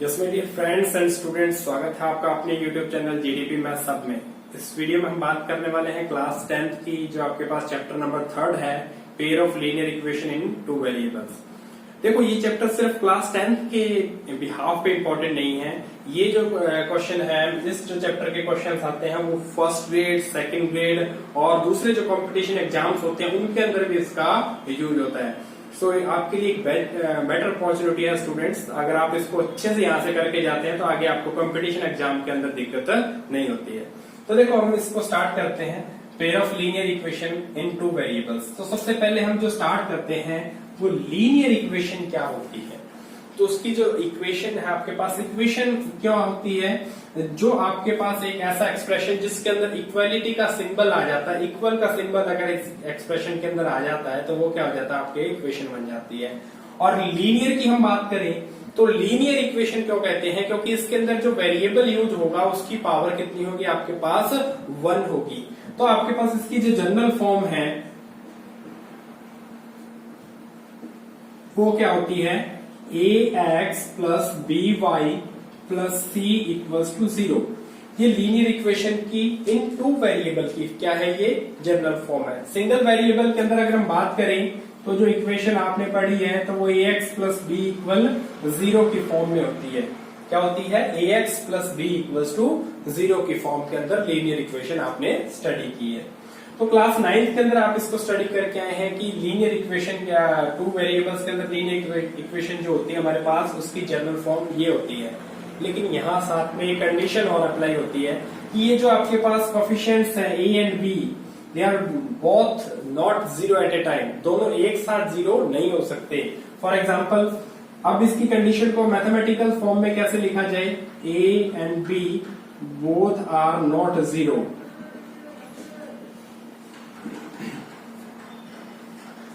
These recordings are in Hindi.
Yes my dear friends and students, स्वागत है आपका अपने यूट्यूब चैनल जीडीपी मैथ सब में। इस वीडियो में हम बात करने वाले हैं क्लास 10th की, जो आपके पास चैप्टर नंबर 3 है, pair of linear equation in two variables. देखो, ये चैप्टर सिर्फ क्लास 10th के बिहाफ पे इम्पोर्टेंट नहीं है। ये जो क्वेश्चन है, इस जो चैप्टर के क्वेश्चन आते हैं वो फर्स्ट ग्रेड, सेकंड ग्रेड और दूसरे जो कंपटीशन एग्जाम्स होते हैं उनके अंदर भी इसका यूज होता है। सो आपके लिए एक बेटर अपॉर्चुनिटी है स्टूडेंट्स। अगर आप इसको अच्छे से यहाँ से करके जाते हैं तो आगे आपको कंपटीशन एग्जाम के अंदर दिक्कत नहीं होती है। तो देखो, हम इसको स्टार्ट करते हैं, pair of linear equation in two variables. तो सबसे पहले हम जो स्टार्ट करते हैं वो लीनियर इक्वेशन क्या होती है। तो उसकी जो इक्वेशन है, आपके पास इक्वेशन क्या होती है, जो आपके पास एक ऐसा एक्सप्रेशन जिसके अंदर इक्वालिटी का सिंबल आ जाता है, इक्वल का सिंबल अगर इस एक्सप्रेशन के अंदर आ जाता है तो वो क्या हो जाता है, आपके इक्वेशन बन जाती है। और लीनियर की हम बात करें तो लीनियर इक्वेशन क्यों कहते हैं, क्योंकि इसके अंदर जो वेरिएबल यूज होगा उसकी पावर कितनी होगी, आपके पास 1 होगी। तो आपके पास इसकी जो जनरल फॉर्म है वो क्या होती है, ax plus by plus c equals to 0। ये लीनियर इक्वेशन की इन टू वेरिएबल की क्या है, ये जनरल फॉर्म है। सिंगल वेरिएबल के अंदर अगर हम बात करें तो जो इक्वेशन आपने पढ़ी है तो वो ax प्लस b इक्वल 0 की फॉर्म में होती है। क्या होती है, ax plus b equals to 0 की फॉर्म के अंदर लीनियर इक्वेशन आपने स्टडी की है। तो क्लास 9th के अंदर आप इसको स्टडी करके आए हैं कि लीनियर इक्वेशन क्या, टू वेरिएबल्स के अंदर लीनियर इक्वेशन जो होती है हमारे पास, उसकी जनरल फॉर्म ये होती है। लेकिन यहाँ साथ में एक कंडीशन और अप्लाई होती है कि ये जो आपके पास कोफिशिएंट्स हैं a and b, they are both not 0 at a time. दोनों एक साथ 0 नहीं हो सकते। फॉर एग्जाम्पल, अब इसकी कंडीशन को मैथमेटिकल फॉर्म में कैसे लिखा जाए, a and b both are not 0।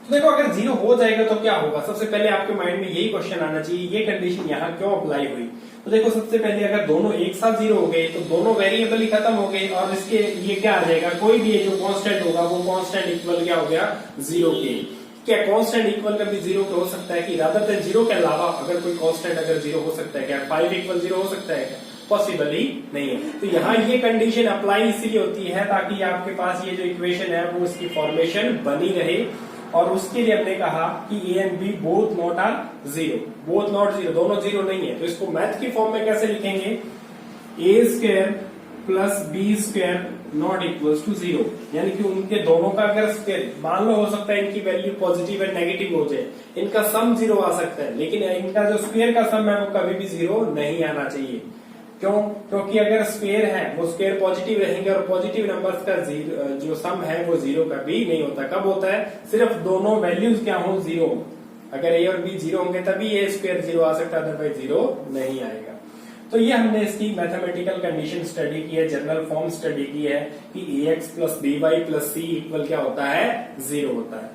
तो देखो, अगर 0 हो जाएगा तो क्या होगा, सबसे पहले आपके माइंड में यही क्वेश्चन आना चाहिए, ये कंडीशन यहाँ क्यों अप्लाई हुई। तो देखो, सबसे पहले अगर दोनों एक साथ 0 हो गए तो दोनों वेरिएबल ही खत्म हो गए और इसके ये क्या आ जाएगा, कोई भी जो कांस्टेंट होगा वो कांस्टेंट इक्वल क्या हो गया, 0 के। क्या कांस्टेंट इक्वल का भी 0 हो सकता है कि रादर देन 0 के अलावा अगर कोई कांस्टेंट अगर 0 हो सकता है, क्या 5 इक्वल 0 हो सकता है क्या, पॉसिबल ही नहीं है। तो यहाँ ये कंडीशन अप्लाई इसलिए होती है ताकि आपके पास ये जो इक्वेशन है वो इसकी फॉर्मेशन बनी रहे। और उसके लिए हमने कहा कि a and b both not are 0, both not 0, दोनों 0 नहीं है। तो इसको मैथ की फॉर्म में कैसे लिखेंगे, a square plus b square not equals to 0। यानी कि उनके दोनों का अगर स्क्वायर, मान लो हो सकता है इनकी वैल्यू पॉजिटिव एंड नेगेटिव हो जाए, इनका सम 0 आ सकता है, लेकिन इनका जो स्क्वायर का सम है वो कभी भी 0 नहीं आना चाहिए। क्यों, क्योंकि अगर स्क्वायर है वो स्क्वायर पॉजिटिव रहेंगे और पॉजिटिव नंबर्स का जो सम है वो 0 कभी नहीं होता। कब होता है, सिर्फ दोनों वैल्यूज क्या हो, 0। अगर a और b 0 होंगे तभी a स्क्वायर 0 आ सकता है, अदरवाइज 0 नहीं आएगा। तो ये हमने इसकी मैथमेटिकल कंडीशन स्टडी की है, जनरल फॉर्म स्टडी की है कि ax plus by plus c equal क्या होता है, 0 होता है।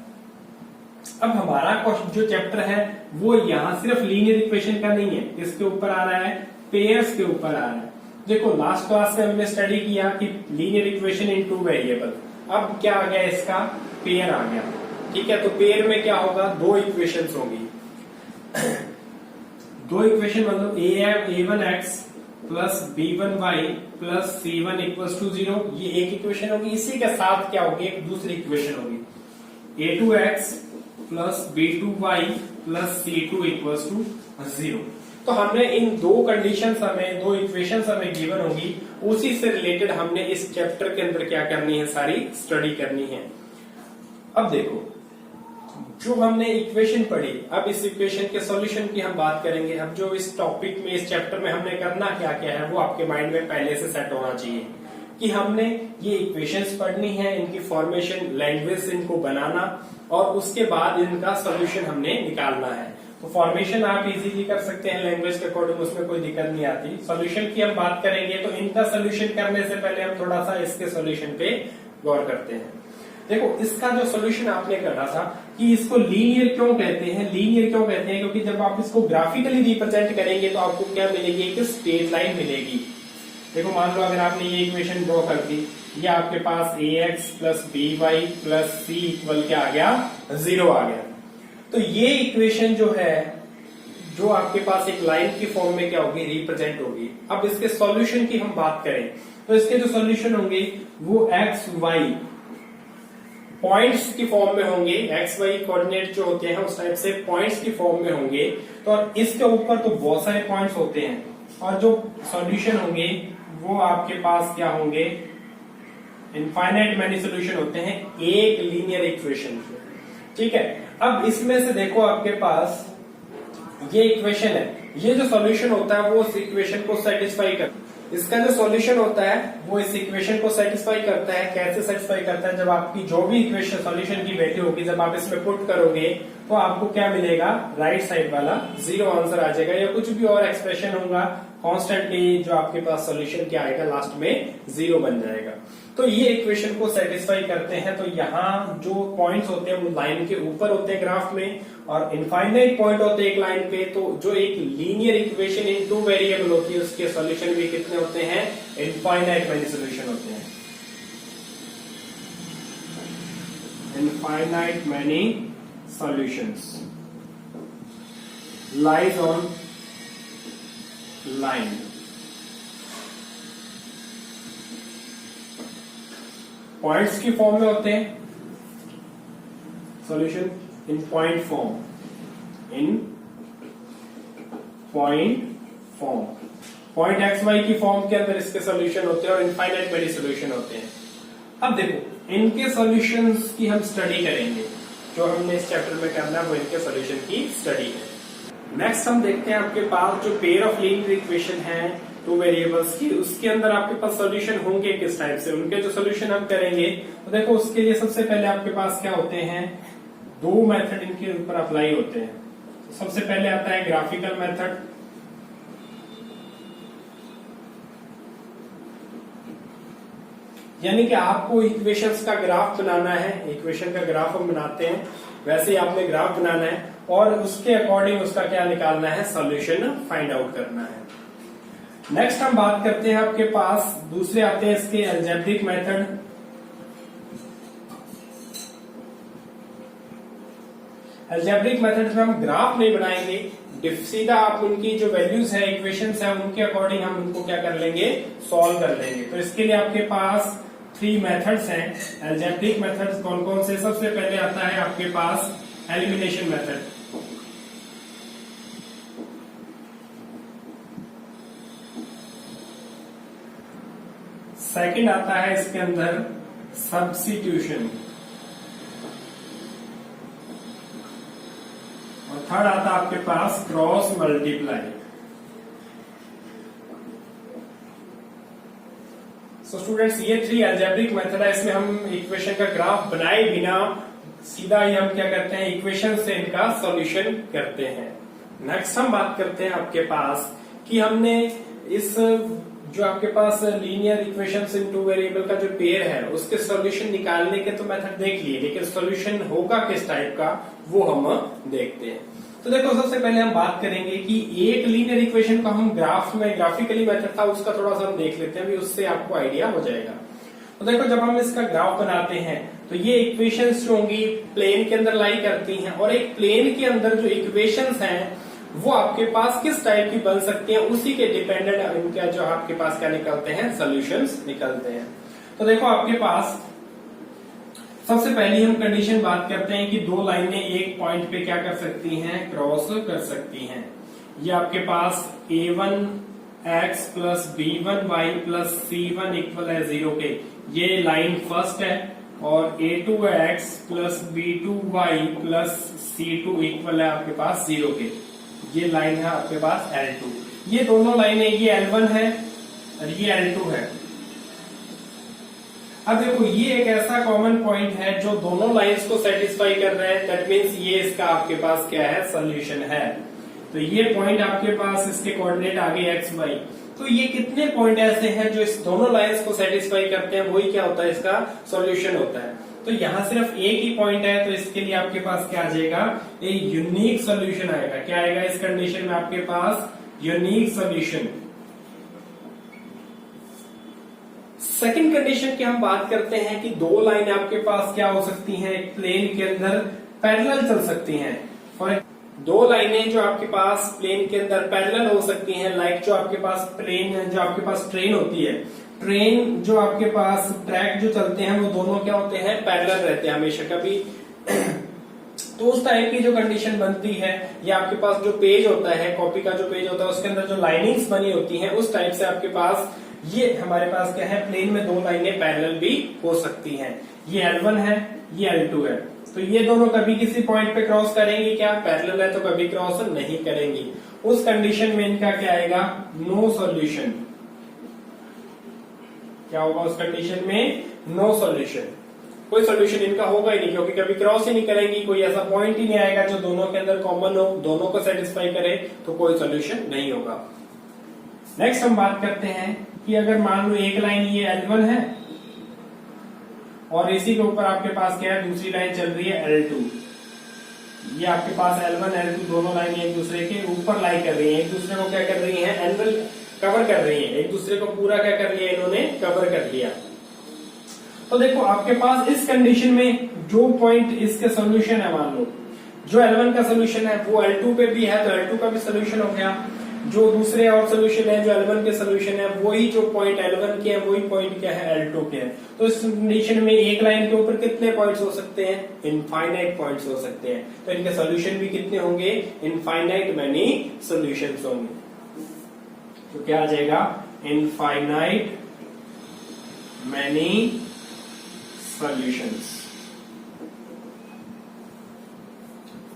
अब हमारा जो चैप्टर है वो यहाँ सिर्फ लीनियर इक्वेशन का नहीं है, किसके ऊपर आ रहा है, पेयर्स के ऊपर आ रहा है। देखो, लास्ट क्लास में हमने स्टडी किया कि linear equation in two variable. अब क्या आ गया, इसका पेयर आ गया। ठीक है, तो पेयर में क्या होगा, दो इक्वेशंस होंगी। दो इक्वेशन मतलब a1x plus b1y plus c1 equals to 0, ये एक इक्वेशन होगी। इसी के साथ क्या होगी, एक दूसरी इक्वेशन होगी, a2x plus b2y plus c2 equals to 0। तो हमने इन दो कंडीशंस हमें, दो इक्वेशंस हमें गिवन होगी, उसी से रिलेटेड हमने इस चैप्टर के अंदर क्या करनी है, सारी स्टडी करनी है। अब देखो, जो हमने इक्वेशन पढ़ी, अब इस इक्वेशन के सॉल्यूशन की हम बात करेंगे। अब जो इस टॉपिक में, इस चैप्टर में हमने करना क्या क्या है वो आपके माइंड में पहले से सेट होना चाहिए कि हमने ये इक्वेशंस पढ़नी है, इनकी फॉर्मेशन, लैंग्वेज इनको बनाना और उसके बाद इनका सॉल्यूशन हमने निकालना है। तो फॉर्मेशन आप इजीली कर सकते हैं लैंग्वेज के अकॉर्डिंग, उसमें कोई दिक्कत नहीं आती। सॉल्यूशन की हम बात करेंगे तो इनका सॉल्यूशन करने से पहले हम थोड़ा सा इसके सॉल्यूशन पे गौर करते हैं। देखो, इसका जो सॉल्यूशन आपने करना था कि इसको लीनियर क्यों कहते हैं, लीनियर क्यों कहते हैं, क्योंकि जब आप इसको ग्राफिकली रिप्रेजेंट करेंगे तो आपको क्या मिलेगी, एक स्ट्रेट लाइन मिलेगी। देखो, मान लो अगर आपने ये इक्वेशन ड्रॉ कर दी, ये आपके पास ax plus by plus c equal क्या आ गया, 0 आ गया। तो ये इक्वेशन जो है जो आपके पास एक लाइन की फॉर्म में क्या होगी, रिप्रेजेंट होगी। अब इसके सॉल्यूशन की हम बात करें तो इसके जो सॉल्यूशन होंगे वो एक्स वाई पॉइंट्स की फॉर्म में होंगे। एक्स वाई कोऑर्डिनेट जो होते हैं उस टाइप से पॉइंट्स की फॉर्म में होंगे। तो और इसके ऊपर तो बहुत सारे पॉइंट्स होते हैं और जो सॉल्यूशन होंगे वो आपके पास क्या होंगे, इनफाइनाइट मैनी सॉल्यूशन होते हैं एक लीनियर इक्वेशन के। ठीक है, अब इसमें से देखो आपके पास ये इक्वेशन है, ये जो सॉल्यूशन होता है वो उस इक्वेशन को सेटिस्फाई करता है। इसका जो सॉल्यूशन होता है वो इस इक्वेशन को सेटिस्फाई करता है। कैसे सेटिस्फाई करता है, जब आपकी जो भी इक्वेशन सॉल्यूशन की वैल्यू होगी जब आप इसमें पुट करोगे तो आपको क्या मिलेगा, राइट साइड वाला जीरो आंसर आ जाएगा, या कुछ भी और एक्सप्रेशन होगा कॉन्स्टेंटली जो आपके पास सॉल्यूशन क्या आएगा लास्ट में जीरो बन जाएगा। तो ये इक्वेशन को सेटिस्फाई करते हैं। तो यहाँ जो पॉइंट्स होते हैं वो लाइन के ऊपर होते हैं ग्राफ में, और इनफाइनाइट पॉइंट होते हैं एक लाइन पे। तो जो एक linear equation in two variable होती है उसके सॉल्यूशन भी कितने होते हैं, इनफाइनाइट मैनी सॉल्यूशन होते हैं। Infinite many solutions lies on line. Points की फॉर्म में होते हैं solution in point form, in point form. Point X Y की फॉर्म के अंदर इसके सॉल्यूशन होते हैं और इनफाइनाइट मैनी सॉल्यूशन होते हैं। अब देखो इनके सॉल्यूशंस की हम स्टडी करेंगे, जो हमने इस चैप्टर में करना है वो इनके सॉल्यूशन की स्टडी है। नेक्स्ट हम देखते हैं आपके पास जो पेयर ऑफ लीनियर इक्वेशन है टू वेरिएबल्स की, उसके अंदर आपके पास सॉल्यूशन होंगे किस टाइप से, उनके जो सॉल्यूशन हम करेंगे। तो देखो उसके लिए सबसे पहले आपके पास क्या होते हैं, दो मेथड इनके ऊपर अप्लाई होते हैं। तो सबसे पहले आता है ग्राफिकल मेथड, यानी कि आपको इक्वेशंस का ग्राफ बनाना है। इक्वेशन का ग्राफ हम बनाते हैं वैसे ही आपने ग्राफ बनाना है और उसके अकॉर्डिंग उसका क्या निकालना है, सॉल्यूशन फाइंड आउट करना है। नेक्स्ट हम बात करते हैं आपके पास दूसरे आते हैं इसके अलजेब्रिक मेथड। अलजेब्रिक मेथड में हम ग्राफ नहीं बनाएंगे, सीधा आप उनकी जो वैल्यूज है इक्वेशंस है उनके अकॉर्डिंग हम उनको क्या कर लेंगे, सॉल्व कर लेंगे। तो इसके लिए आपके पास 3 मेथड्स हैं अलजेब्रिक मेथड्स। कौन कौन से, सबसे पहले आता है आपके पास एलिमिनेशन मेथड। सेकंड आता है इसके अंदर सब्स्टिट्यूशन, और थर्ड आता है आपके पास क्रॉस मल्टीप्लाई। सो स्टूडेंट्स ये 3 अलजेब्रिक मेथड है, इसमें हम इक्वेशन का ग्राफ बनाए बिना सीधा ही हम क्या करते हैं, इक्वेशन से इनका सॉल्यूशन करते हैं। नेक्स्ट हम बात करते हैं आपके पास कि हमने इस जो आपके पास linear equations in two variable का जो पेयर है उसके सॉल्यूशन निकालने के तो मेथड देख लिए, लेकिन सॉल्यूशन होगा किस टाइप का वो हम देखते हैं। तो देखो सबसे पहले हम बात करेंगे कि एक लीनियर इक्वेशन को हम ग्राफ में ग्राफिकली मेथड था उसका थोड़ा सा हम देख लेते हैं, उससे आपको आइडिया हो जाएगा। तो देखो जब हम इसका ग्राफ बनाते हैं तो ये इक्वेशंस जो होंगी प्लेन के अंदर लाई करती हैं, और एक प्लेन के अंदर जो इक्वेशंस हैं वो आपके पास किस टाइप की बन सकती हैं उसी के डिपेंडेंट इनका जो आपके पास क्या निकलते हैं, सॉल्यूशंस निकलते हैं। तो देखो आपके पास सबसे पहले हम कंडीशन बात करते हैं कि दो लाइनें एक पॉइंट पे क्या कर सकती हैं, क्रॉस कर सकती हैं। ये आपके पास a1x plus b1y plus c1 equal है 0 के, ये लाइन फर्स्ट है, और a2x plus b2y plus c2 equal है आपके पास 0 के, ये लाइन है आपके पास L2। ये दोनों लाइनें, ये L1 है और ये L2 है। अब देखो ये एक ऐसा कॉमन पॉइंट है जो दोनों लाइंस को सेटिस्फाई कर रहा है, दैट मीन्स ये इसका आपके पास क्या है, सॉल्यूशन है। तो ये पॉइंट आपके पास इसके कोऑर्डिनेट आ गए एक्स वाई। तो ये कितने पॉइंट ऐसे हैं जो इस दोनों लाइंस को सेटिस्फाई करते हैं, वही क्या होता है, इसका सॉल्यूशन होता है। तो यहाँ सिर्फ एक ही पॉइंट है, तो इसके लिए आपके पास क्या आ जाएगा, एक यूनिक सॉल्यूशन आएगा। क्या आएगा इस कंडीशन में आपके पास, यूनिक सॉल्यूशन। सेकंड कंडीशन की हम बात करते हैं कि दो लाइन आपके पास क्या हो सकती हैं, एक प्लेन के अंदर पैरेलल चल सकती हैं। फॉर दो लाइनें जो आपके पास प्लेन के अंदर पैरेलल हो सकती हैं, लाइक जो आपके पास ट्रेन होती है, ट्रेन जो आपके पास ट्रैक जो चलते हैं वो दोनों क्या होते हैं, पैरेलल रहते हैं हमेशा कभी। तो उस टाइप की जो कंडीशन बनती है, या आपके पास जो पेज होता है, कॉपी का जो पेज होता है उसके अंदर जो लाइनिंग्स बनी होती हैं, उस टाइप से आपके पास ये हमारे पास क्या है, प्लेन में दो लाइनें पैरेलल भी हो सकती हैं। ये L1 है, ये L2 है, तो ये दोनों कभी किसी पॉइंट पे क्रॉस करेंगी क्या, पैरेलल है तो कभी क्रॉस नहीं करेंगी। उस कंडीशन में इनका क्या आएगा, नो सॉल्यूशन। क्या होगा उस कंडीशन में, नो सॉल्यूशन, कोई सॉल्यूशन इनका होगा ही नहीं, क्योंकि कभी क्रॉस ही नहीं करेंगी, कोई ऐसा पॉइंट ही नहीं आएगा जो दोनों के अंदर कॉमन हो, दोनों को सेटिस्फाई करे, तो कोई सॉल्यूशन नहीं होगा। नेक्स्ट हम बात करते हैं कि अगर मान लो एक लाइन ये L1 है और इसी के ऊपर आपके पास क्या है, दूसरी लाइन चल रही है L2। ये आपके पास L1 L2 दोनों लाइनें एक दूसरे के ऊपर लाई कर रही हैं, एक दूसरे को क्या कर रही हैं, एंगल कवर कर रही है, एक दूसरे को पूरा क्या कर लिया इन्होंने, कवर कर लिया। तो देखो आपके पास इस कंडीशन में जो पॉइंट इसके सोल्यूशन है, मान लो जो L1 का सोल्यूशन है वो L2 पे भी है, तो L2 का भी सोल्यूशन हो गया। जो दूसरे और सोल्यूशन है जो L1 के सोल्यूशन है, वही जो पॉइंट L1 के है वही पॉइंट क्या है, L2 के है। तो इस कंडीशन में एक लाइन के ऊपर कितने पॉइंट्स हो सकते हैं, इनफाइनाइट पॉइंट्स हो सकते हैं। तो इनके सोल्यूशन भी कितने होंगे, इनफाइनाइट मैनी सोल्यूशंस होंगे। तो क्या आ जाएगा, इनफाइनाइट मैनी सॉल्यूशंस।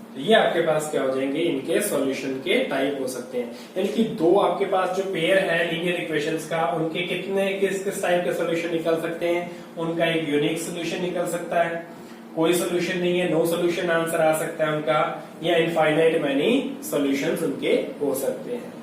तो ये आपके पास क्या हो जाएंगे, इनके सॉल्यूशन के टाइप हो सकते हैं। यानी कि दो आपके पास जो पेयर है लीनियर इक्वेशंस का, उनके कितने किस टाइप के सॉल्यूशन निकल सकते हैं, उनका एक यूनिक सॉल्यूशन निकल सकता है, कोई सॉल्यूशन नहीं है, नो सॉल्यूशन आंसर आ सकता है उनका, या इनफाइनाइट मैनी सॉल्यूशंस उनके हो सकते हैं।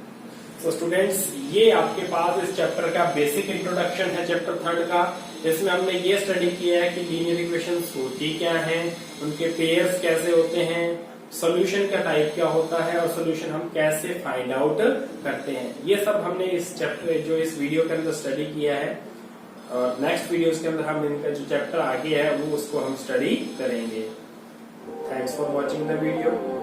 तो स्टूडेंट्स ये आपके पास इस चैप्टर का बेसिक इंट्रोडक्शन है, चैप्टर 3 का। इसमें हमने ये स्टडी किया है कि लीनियर इक्वेशंस होती क्या हैं, उनके पेयर्स कैसे होते हैं, सॉल्यूशन का टाइप क्या होता है, और सॉल्यूशन हम कैसे फाइंड आउट करते हैं। ये सब हमने इस चैप्टर जो इस वीडियो के अंदर स्टडी किया है, और नेक्स्ट वीडियोस के अंदर हम इनका जो चैप्टर आगे है वो उसको हम स्टडी करेंगे। Thanks for watching the video.